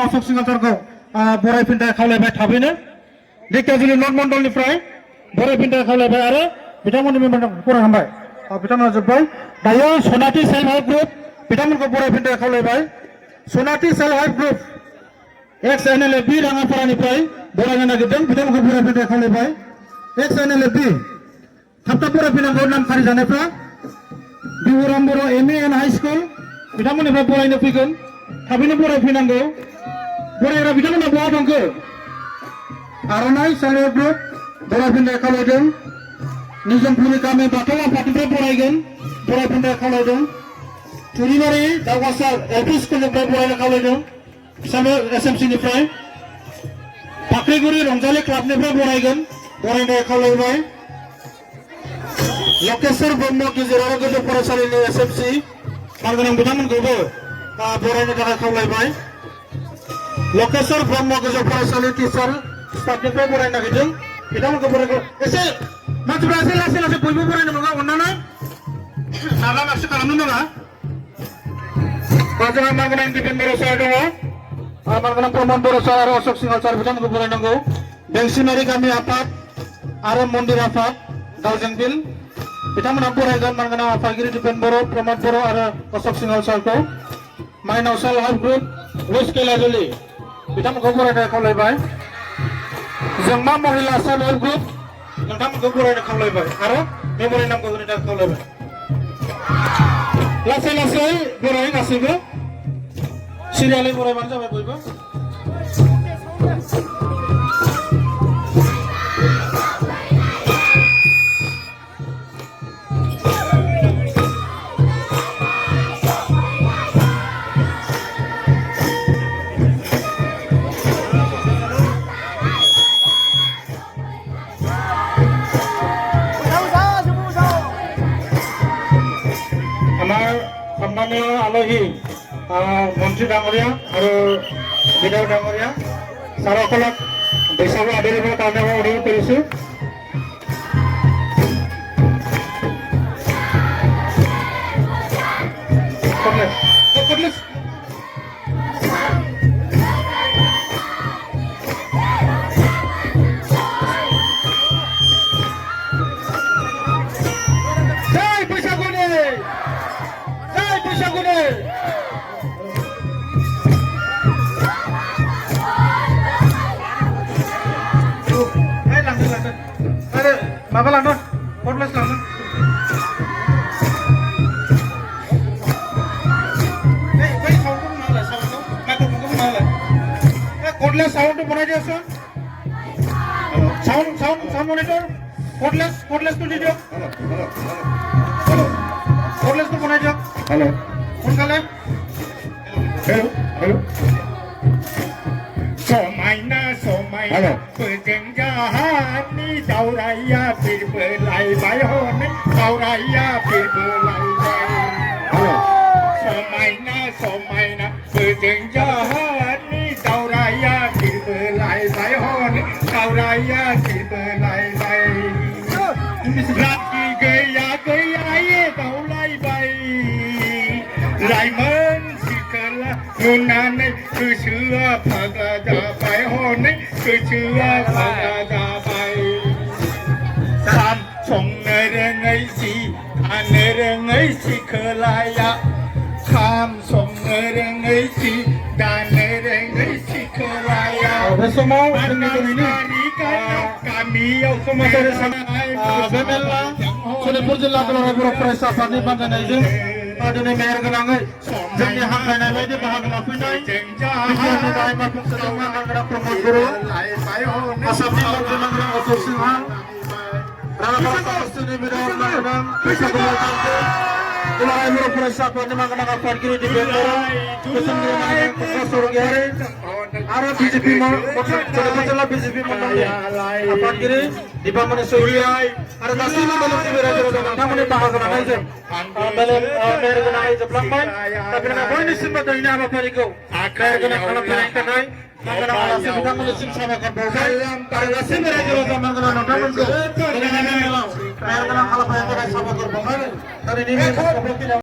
अशोक सिंहासरखौ बरायफिननो खावलायबाय थाबैनो ढेकियाजुलि नर्थ मण्डलनिफ्राय बरायफिननो खावलायबाय आरो बिथांमोननि मेम्बारखौ फरायहांबाय बिथांमोना जोब्बाय दायो सनाथि सेल्फ हेल्प ग्रुप बिथांमोनखौ बरायफिननो खावलायबाय सनाथि सेल्फ हेल्प ग्रुप एक्स एनएलए बि राङापारानिफ्राय बरायनो नागिरदों बिथांमोनखौ बरायफिननो खावलायबाय एक्स एनएलए बि थाब थाब बरायफिननांगौ नाम खारि जानायफ्रा बिहुराम बर' एमए एन्ड हाई स्कुल बिथांमोननिफ्राय बरायनो फैगोन थाबैनो बरायफैनांगौ बरायग्रा बिथांमोना बहा थांखो आर'नाइ सेल्फ हेल्प ग्रुप बरायफिननो खावलायदों निजोमपुरि गामि बाथौ आफादनिफ्राय बरायफिननो खावलायदों थुरिबारि दावगासार एलपि स्कुलनिफ्राय बरायनो खावलायदों फिसानो एसएमसिनिफ्राय फाख्रिगुरि रंजालि क्लाबनिफ्राय बरायनो खावलायबाय लकेश्वर ब्रह्म गेजेर आरो गोजौ फरायसालिनि एसएमसि मानगोनां बिथांमोनखौबो बरायनो थाखाय खावलायबाय लकेश्वर ब्रह्म गोजौ फरायसालि टिचार स्टाफनिफ्राय बरायनो नागिरदों बिथांमोनखौ बरायगौ एसे मानसिफ्रा एसे लासै लासै बयबो बरायनो मोनगौ अननानै नागा नागसि खालामनो नाङा जोंहा मानगोनां दिपेन बर' सार दङ मानगोनां प्रमद बर' सार आरो अशोक सिंह सार बिथांमोनखौ बरायनांगौ बेंसिनारि गामि आफाद आरो मन्दिर आफाद दावजेंबिल बिथांमोना बरायगोन मानगोनां आफादगिरि दिपेन बर' प्रमद बर' आरो अशोक सिंह सारखौ माइनाव सेल्फ हेल्प ग्रुप वेस्ट कैलाजुलि बिथांमोनखौ बरायनो खावलायबाय जोंमा महिला सेल्फ हेल्प ग्रुप नोंथांमोनखौ बरायनो खावलायबाय आरो मेम'रि नामखौ होनो थाखाय खावलायबाय लासै लासै बराय गासैबो सिरियालै बरायबानो जाबाय बयबो सम्मानीय आलही मंत्री डांगरिया और विधायक डांगरिया सारकलक बैसागु आदरिবৰ কাৰণে মই অনুৰোধ কৰিছো माबा लांदों कटलेस लांदों बै साउन्डखौ बुंनांगौ साउन्डखौ माइक्र'फनखौ बुंनांगौ कटलेस साउन्ड बनाय दियोसो साउन्ड मनिटर कटलेसखौ দি দিয়ক कटलेसखौ बनाय দিয়ক हेलो সোনকালে हेलो समायना फोजों जाहानि दावराया बिरबोलायबाय हनै दावराया बिरबोलायबाय समायना फोजों जाहानि दावराया बिरबोलायबाय हनै दावराया बिरबोलायबाय राति गैयायै दावलायबाय लाइमोन सिख्ला नुनानै गोसोआ फाग्ला जाबाय हनै गोसोआ फाग्ला जाबाय खाम संनो रोङै जि थानो रोङै सिख्लाया खाम संनो रोङै जि दानो रोङै सिख्लाया बे समाव गामियाव समाजारि साननाय बे मेला सनितपुर जिल्ला दुलाराय बर' फरायसा आफादनि बानजायनायजों दिनै मेहेर गोनाङै जोंनि हांख्रायनाय बायदि बाहागो लाफैनाय बिटिआरनि गाहाय मावफुं सोद्रोमा मानगोनां प्रमद बर' आसामनि मन्त्रि मानगोनां अशोक सिंह राङापारा समस्तिनि बिधायक मानगोनां बैसागु बसुमतारी दुलाराय बर' फरायसा आफादनि मानगोनां आफादगिरि दिपेन बर' बोसोनगिरि मानगोनां प्रकाश स्वरगयारि आरो बिजेपि सनितपुर जिल्ला बिजेपि मण्डलनि आफादगिरि दिपामणि सौरिया आरो गासैबो मेलेमजिबि रायजो राजा नोंथांमोननि बाहागो लानायजों मेहेर गोनाङै जोबलांबाय दा बेनिखायनो बयनिसिमबो दिनैनि हाबाफारिखौ मेहेर गोनां खालामनायनि थाखाय मानगोनां आलासि बिथांमोननिसिम साबायखर बावबाय आरो गासैबो रायजो राजा मानगोनां नोंथांमोनखौ दिनैनि मेलाव मेहेर गोनां खालामनायनि थाखाय साबायखर बावबाय दिनैनि